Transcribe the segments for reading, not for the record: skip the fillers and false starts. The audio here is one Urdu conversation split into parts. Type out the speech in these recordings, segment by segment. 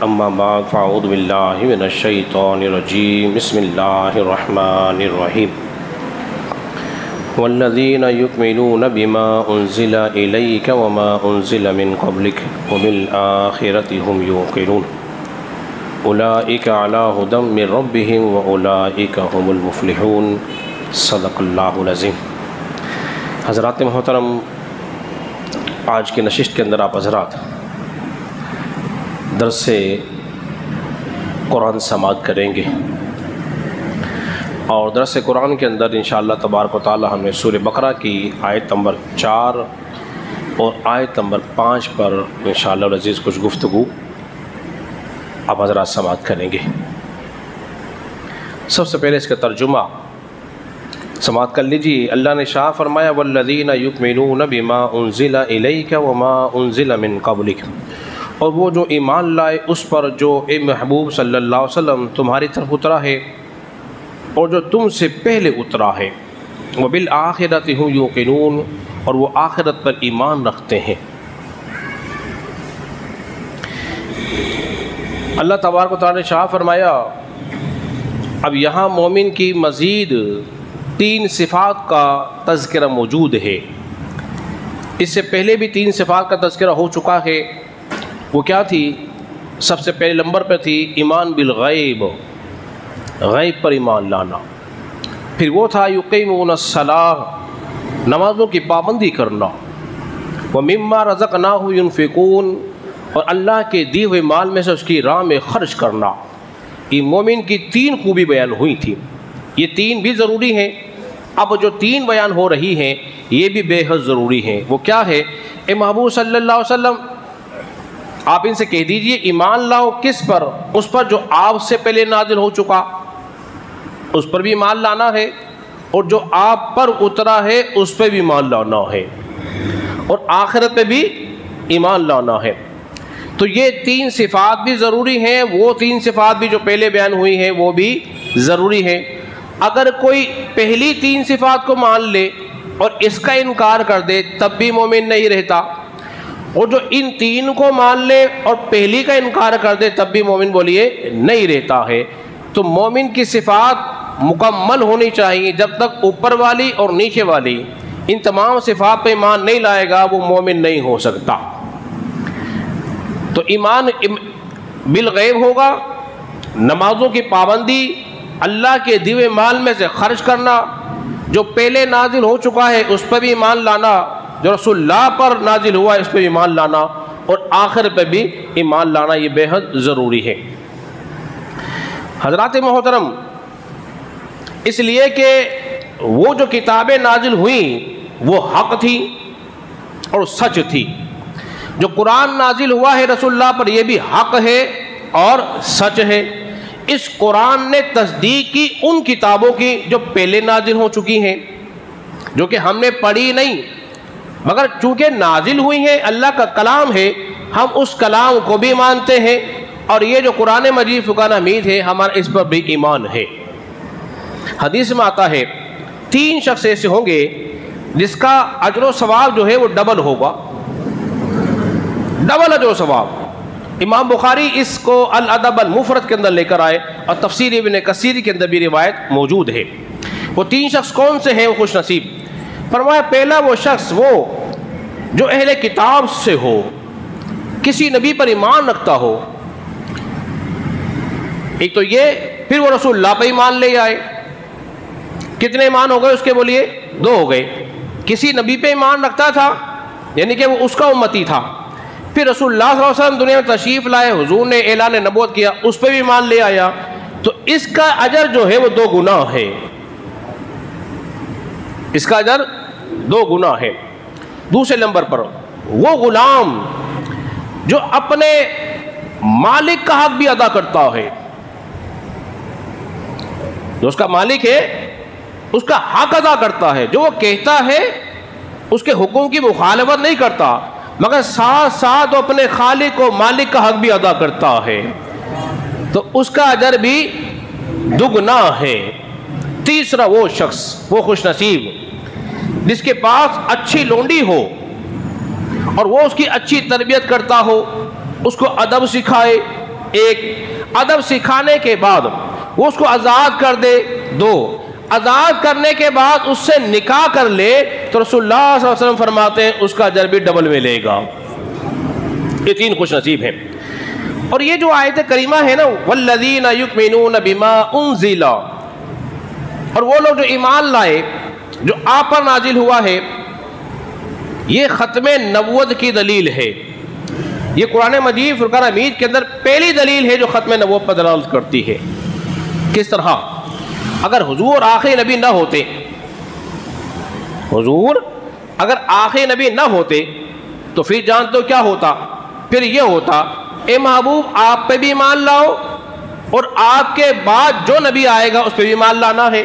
اما بعد فاعوذ باللہ من الشیطان الرجیم بسم اللہ الرحمن الرحیم والذین یؤمنون بما انزل الیک وما انزل من قبلک وبالآخرۃ هم یوقنون اولئک علی ھدی من ربہم واولئک هم المفلحون صدق اللہ العظیم۔ حضرات محترم، آج کی نشست کے اندر آپ حضرات درس قرآن سماعت کریں گے، اور درس قرآن کے اندر انشاءاللہ تبارک و تعالی ہمیں سورہ بقرہ کی آیت نمبر 4 اور آیت نمبر 5 پر انشاءاللہ العزیز کچھ گفتگو آپ حضرات سماعت کریں گے۔ سب سے پہلے اس کا ترجمہ سماعت کر لیجیے۔ اللہ نے شاہ فرمایا والذین یؤمنون بما انزل الیک وما انزل من قبلک، اور وہ جو ایمان لائے اس پر جو اے محبوب صلی اللہ علیہ وسلم تمہاری طرف اترا ہے اور جو تم سے پہلے اترا ہے، وبالآخرۃ ھم یوقنون، اور وہ آخرت پر ایمان رکھتے ہیں۔ اللہ تبارک و تعالی نے شاہ فرمایا اب یہاں مومن کی مزید 3 صفات کا تذکرہ موجود ہے۔ اس سے پہلے بھی 3 صفات کا تذکرہ ہو چکا ہے۔ وہ کیا تھی؟ سب سے پہلے نمبر پہ تھی ایمان بالغیب، غیب پر ایمان لانا۔ پھر وہ تھا یقیمون الصلاۃ، نمازوں کی پابندی کرنا، ومما رزقناہم ینفقون، اور اللہ کے دیے ہوئے مال میں سے اس کی راہ میں خرچ کرنا۔ یہ مومن کی 3 خوبی بیان ہوئی تھی۔ یہ 3 بھی ضروری ہیں۔ اب جو 3 بیان ہو رہی ہیں یہ بھی بے حد ضروری ہیں۔ وہ کیا ہے؟ اے محبوب صلی اللہ علیہ وسلم آپ ان سے کہہ دیجئے ایمان لاؤ کس پر؟ اس پر جو آپ سے پہلے نازل ہو چکا، اس پر بھی ایمان لانا ہے، اور جو آپ پر اترا ہے اس پہ بھی ایمان لانا ہے، اور آخرت پہ بھی ایمان لانا ہے۔ تو یہ 3 صفات بھی ضروری ہیں، وہ 3 صفات بھی جو پہلے بیان ہوئی ہیں وہ بھی ضروری ہیں۔ اگر کوئی پہلی 3 صفات کو مان لے اور اس کا انکار کر دے تب بھی مومن نہیں رہتا، اور جو ان 3 کو مان لے اور پہلی کا انکار کر دے تب بھی مومن بولیے نہیں رہتا ہے۔ تو مومن کی صفات مکمل ہونی چاہیے۔ جب تک اوپر والی اور نیچے والی ان تمام صفات پہ ایمان نہیں لائے گا وہ مومن نہیں ہو سکتا۔ تو ایمان بالغیب ہوگا، نمازوں کی پابندی، اللہ کے دیے مال میں سے خرچ کرنا، جو پہلے نازل ہو چکا ہے اس پہ بھی ایمان لانا، جو رسول اللہ پر نازل ہوا ہے اس پہ ایمان لانا، اور آخر پہ بھی ایمان لانا، یہ بے حد ضروری ہے۔ حضرات محترم، اس لیے کہ وہ جو کتابیں نازل ہوئیں وہ حق تھی اور سچ تھی۔ جو قرآن نازل ہوا ہے رسول اللہ پر یہ بھی حق ہے اور سچ ہے۔ اس قرآن نے تصدیق کی ان کتابوں کی جو پہلے نازل ہو چکی ہیں، جو کہ ہم نے پڑھی نہیں، مگر چونکہ نازل ہوئی ہیں، اللہ کا کلام ہے، ہم اس کلام کو بھی مانتے ہیں، اور یہ جو قرآن مجید فرقان حمید ہے ہمارا اس پر بھی ایمان ہے۔ حدیث میں آتا ہے 3 شخص ایسے ہوں گے جس کا اجر و ثواب جو ہے وہ ڈبل ہوگا، ڈبل اجر و ثواب۔ امام بخاری اس کو الادب المفرد کے اندر لے کر آئے، اور تفسیر ابن کثیر کے اندر بھی روایت موجود ہے۔ وہ 3 شخص کون سے ہیں وہ خوش نصیب؟ فرمایا پہلا وہ شخص وہ جو اہل کتاب سے ہو، کسی نبی پر ایمان رکھتا ہو، ایک تو یہ، پھر وہ رسول اللہ پہ ایمان لے آئے۔ کتنے ایمان ہو گئے اس کے؟ بولیے 2 ہو گئے۔ کسی نبی پہ ایمان رکھتا تھا یعنی کہ وہ اس کا امتی تھا، پھر رسول اللہ صلی اللہ علیہ وسلم دنیا میں تشریف لائے، حضور نے اعلان نبوت کیا، اس پہ بھی ایمان لے آیا، تو اس کا اجر جو ہے وہ 2 گنا ہے۔ اس کا اجر 2 گنا ہے۔ دوسرے نمبر پر وہ غلام جو اپنے مالک کا حق بھی ادا کرتا ہے، جو اس کا مالک ہے اس کا حق ادا کرتا ہے، جو وہ کہتا ہے اس کے حکم کی مخالفت نہیں کرتا، مگر ساتھ ساتھ وہ اپنے خالق و مالک کا حق بھی ادا کرتا ہے، تو اس کا اجر بھی 2 گنا ہے۔ تیسرا وہ شخص، وہ خوش نصیب جس کے پاس اچھی لونڈی ہو اور وہ اس کی اچھی تربیت کرتا ہو، اس کو ادب سکھائے، ایک، ادب سکھانے کے بعد وہ اس کو آزاد کر دے، دو، آزاد کرنے کے بعد اس سے نکاح کر لے تو رسول اللہ صلی اللہ علیہ وسلم فرماتے ہیں اس کا اجر بھی ڈبل ملے گا۔ یہ تین خوش نصیب ہیں۔ اور یہ جو آیت کریمہ ہے نا والذین یؤمنون بما انزل، اور وہ لوگ جو ایمان لائے جو آپ پر نازل ہوا ہے، یہ ختم نبوت کی دلیل ہے۔ یہ قرآن مجید فرقان حمید کے اندر پہلی دلیل ہے جو ختم نبوت پر دلالت کرتی ہے۔ کس طرح؟ اگر حضور آخری نبی نہ ہوتے، حضور اگر آخری نبی نہ ہوتے تو پھر جانتے ہو کیا ہوتا؟ پھر یہ ہوتا اے محبوب آپ پہ بھی ایمان لاؤ اور آپ کے بعد جو نبی آئے گا اس پہ بھی ایمان لانا ہے۔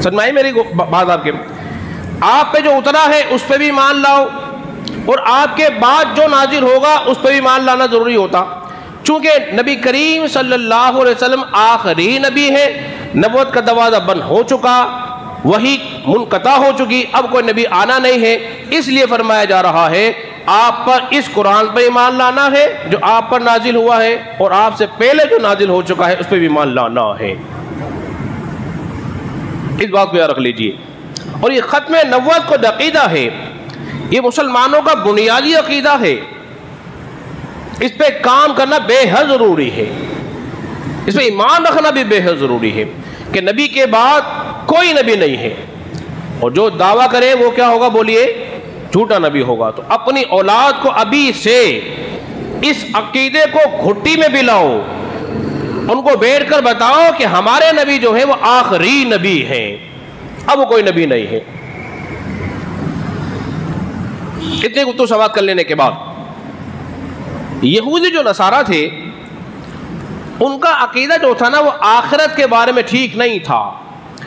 سمجھائی میری بات آپ کے؟ آپ پہ جو اترا ہے اس پہ بھی ایمان لاؤ اور آپ کے بعد جو نازل ہوگا اس پہ بھی ایمان لانا ضروری ہوتا۔ چونکہ نبی کریم صلی اللہ علیہ وسلم آخری نبی ہے، نبوت کا دروازہ بند ہو چکا، وحی منقطع ہو چکی، اب کوئی نبی آنا نہیں ہے، اس لیے فرمایا جا رہا ہے آپ پر اس قرآن پر ایمان لانا ہے جو آپ پر نازل ہوا ہے، اور آپ سے پہلے جو نازل ہو چکا ہے اس پہ بھی ایمان لانا ہے۔ اس بات کو یاد رکھ لیجئے۔ اور یہ ختم نبوت کو عقیدہ ہے، یہ مسلمانوں کا بنیادی عقیدہ ہے، اس پہ کام کرنا بے حد ضروری ہے، اس پہ ایمان رکھنا بھی بے حد ضروری ہے کہ نبی کے بعد کوئی نبی نہیں ہے، اور جو دعویٰ کرے وہ کیا ہوگا بولیے؟ جھوٹا نبی ہوگا۔ تو اپنی اولاد کو ابھی سے اس عقیدے کو گھٹی میں بھی لاؤ، ان کو بیٹھ کر بتاؤ کہ ہمارے نبی جو ہے وہ آخری نبی ہیں، اب وہ کوئی نبی نہیں ہے۔ اتنے گفتگو سماعت کر لینے کے بعد یہودی جو نصارہ تھے ان کا عقیدہ جو تھا نا وہ آخرت کے بارے میں ٹھیک نہیں تھا۔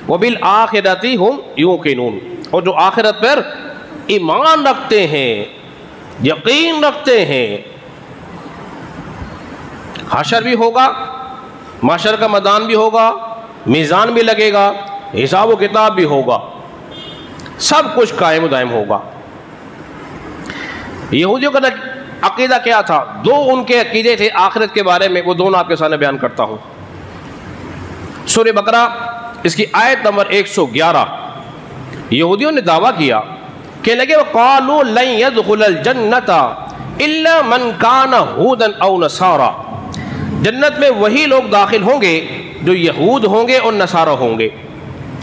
وَبِالْآخِرَةِ هُمْ يُوقِنُونَ، اور جو آخرت پر ایمان رکھتے ہیں، یقین رکھتے ہیں، حشر بھی ہوگا، محشر کا میدان بھی ہوگا، میزان بھی لگے گا، حساب و کتاب بھی ہوگا، سب کچھ قائم و دائم ہوگا۔ یہودیوں کا عقیدہ کیا تھا؟ دو ان کے عقیدے تھے آخرت کے بارے میں، وہ دونوں آپ کے سامنے بیان کرتا ہوں۔ سورہ بقرہ اس کی آیت نمبر 111، یہودیوں نے دعویٰ کیا کہ لگے وَقَالُوا لَن يَدْخُلَ الْجَنَّةَ إِلَّا مَنْ كَانَ هُودًا أَوْ نَصَارَى، جنت میں وہی لوگ داخل ہوں گے جو یہود ہوں گے اور نصارہ ہوں گے۔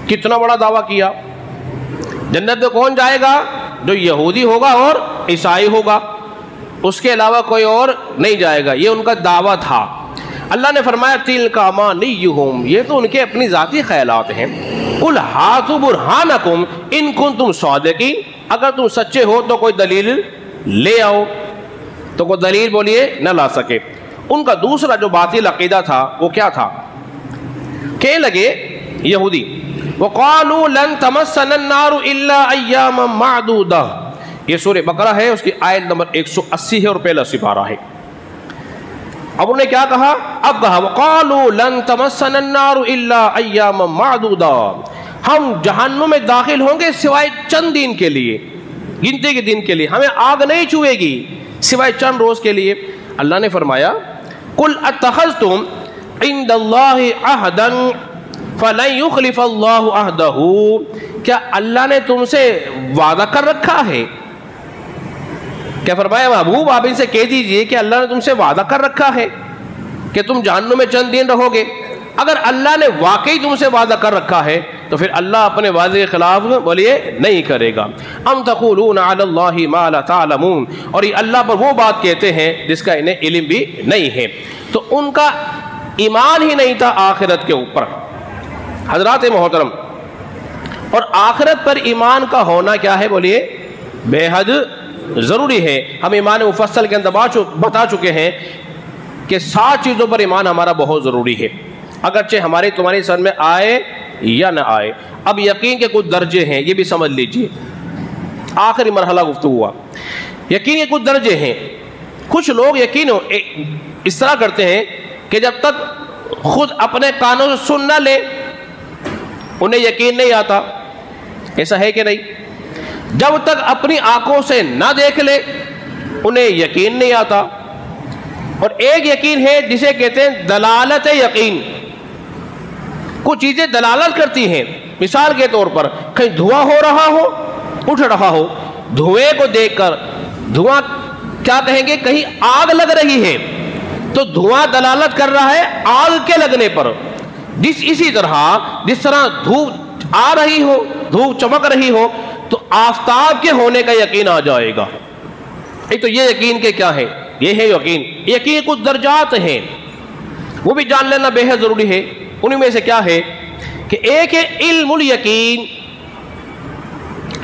کتنا بڑا دعویٰ کیا! جنت میں کون جائے گا؟ جو یہودی ہوگا اور عیسائی ہوگا، اس کے علاوہ کوئی اور نہیں جائے گا، یہ ان کا دعویٰ تھا۔ اللہ نے فرمایا تِلْكَ أَمَانِيُّهُمْ، یہ تو ان کے اپنی ذاتی خیالات ہیں۔ قُلْ هَاتُوا بُرْهَانَكُمْ إِن كُنتُمْ صَادِقِينَ، اگر تم سچے ہو تو کوئی دلیل لے آؤ، تو کوئی دلیل بولیے نہ لا سکے۔ ان کا دوسرا جو باطل عقیدہ تھا وہ کیا تھا؟ کہنے لگے یہودی وَقَالُوا لَن تَمَسَّنَا النَّارُ إِلَّا أَيَّامًا مَعْدُودَةً، یہ سورہ بقرہ ہے، اس کی آیت نمبر 180 ہے اور پہلا سپارہ ہے۔ اب انہوں نے کیا کہا؟ اب کہا وَقَالُوا لَن تَمَسَّنَا النَّارُ إِلَّا أَيَّامًا مَعْدُودَةً، ہم جہنم میں داخل ہوں گے سوائے چند دن کے لیے، گنتی کے دن کے لیے، ہمیں آگ نہیں چھوئے گی سوائے چند روز کے لیے۔ اللہ نے فرمایا قُلْ أَتَّخَذْتُمْ عِندَ اللَّهِ عَهْدًا فَلَن يُخْلِفَ اللَّهُ عَهْدَهُ، کیا اللہ نے تم سے وعدہ کر رکھا ہے؟ کیا فرمایا محبوب آپ ان سے کہہ دیجئے کہ اللہ نے تم سے وعدہ کر رکھا ہے کہ تم جہنم میں چند دن رہو گے۔ اگر اللہ نے واقعی تم سے وعدہ کر رکھا ہے تو پھر اللہ اپنے وعدے کے خلاف بولیے نہیں کرے گا۔ ام تقولون علی اللہ ما لا تعلمون، اور یہ اللہ پر وہ بات کہتے ہیں جس کا انہیں علم بھی نہیں ہے۔ تو ان کا ایمان ہی نہیں تھا آخرت کے اوپر۔ حضرات محترم، اور آخرت پر ایمان کا ہونا کیا ہے بولیے؟ بے حد ضروری ہے۔ ہم ایمان مفصل کے اندر بتا چکے ہیں کہ 7 چیزوں پر ایمان ہمارا بہت ضروری ہے، اگرچہ ہماری تمہاری سمجھ میں آئے یا نہ آئے۔ اب یقین کے کچھ درجے ہیں، یہ بھی سمجھ لیجئے، آخری مرحلہ گفتگو ہوا۔ یقین کے کچھ درجے ہیں۔ کچھ لوگ یقین اس طرح کرتے ہیں کہ جب تک خود اپنے کانوں سے سن نہ لے انہیں یقین نہیں آتا، ایسا ہے کہ نہیں؟ جب تک اپنی آنکھوں سے نہ دیکھ لے انہیں یقین نہیں آتا، اور ایک یقین ہے جسے کہتے ہیں دلالت یقین. کچھ چیزیں دلالت کرتی ہیں. مثال کے طور پر کہیں دھواں ہو رہا ہو، اٹھ رہا ہو، دھوئے کو دیکھ کر دھواں کیا کہیں گے؟ کہیں آگ لگ رہی ہے، تو دھواں دلالت کر رہا ہے آگ کے لگنے پر. اسی طرح جس طرح دھوپ آ رہی ہو، دھوپ چمک رہی ہو، تو آفتاب کے ہونے کا یقین آ جائے گا. تو یہ یقین کے کیا ہے؟ یہ ہے یقین. یقین کچھ درجات ہیں، وہ بھی جان لینا بے حد ضروری ہے. انہی میں سے کیا ہے کہ ایک ہے علم الیقین،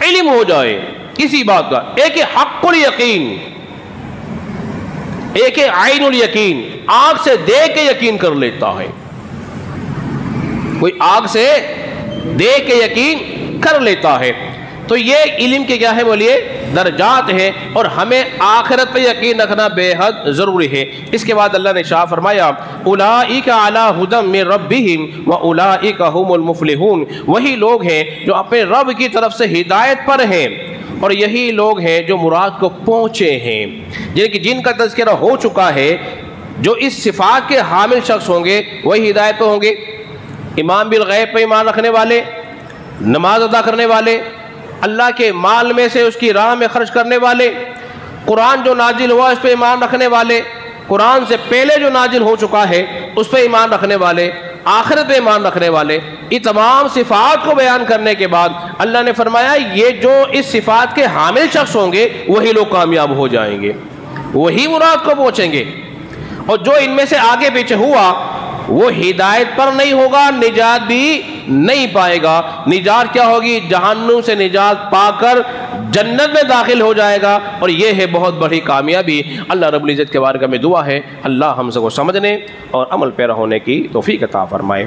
علم ہو جائے کسی بات کا. ایک ہے حق الیقین، ایک ہے عین الیقین، آنکھ سے دیکھ کے یقین کر لیتا ہے. کوئی آنکھ سے دیکھ کے یقین کر لیتا ہے. تو یہ علم کے کیا ہے بولیے؟ درجات ہیں، اور ہمیں آخرت پہ یقین رکھنا بے حد ضروری ہے. اس کے بعد اللہ نے ارشاد فرمایا اولئک علی ھدی من ربہم واولئک ھم المفلحون. وہی لوگ ہیں جو اپنے رب کی طرف سے ہدایت پر ہیں، اور یہی لوگ ہیں جو مراد کو پہنچے ہیں. یعنی کہ جن کا تذکرہ ہو چکا ہے، جو اس صفات کے حامل شخص ہوں گے وہی ہدایت پہ ہوں گے. ایمان بالغیب پہ ایمان رکھنے والے، نماز ادا کرنے والے، اللہ کے مال میں سے اس کی راہ میں خرچ کرنے والے، قرآن جو نازل ہوا اس پہ ایمان رکھنے والے، قرآن سے پہلے جو نازل ہو چکا ہے اس پہ ایمان رکھنے والے، آخرت پہ ایمان رکھنے والے. یہ تمام صفات کو بیان کرنے کے بعد اللہ نے فرمایا یہ جو اس صفات کے حامل شخص ہوں گے وہی لوگ کامیاب ہو جائیں گے، وہی مراد کو پہنچیں گے. اور جو ان میں سے آگے پیچھے ہوا وہ ہدایت پر نہیں ہوگا، نجات بھی نہیں پائے گا. نجات کیا ہوگی؟ جہنم سے نجات پا کر جنت میں داخل ہو جائے گا، اور یہ ہے بہت بڑی کامیابی. اللہ رب العزت کے بارگاہ میں دعا ہے اللہ ہم سب کو سمجھنے اور عمل پیرا ہونے کی توفیق عطا فرمائے.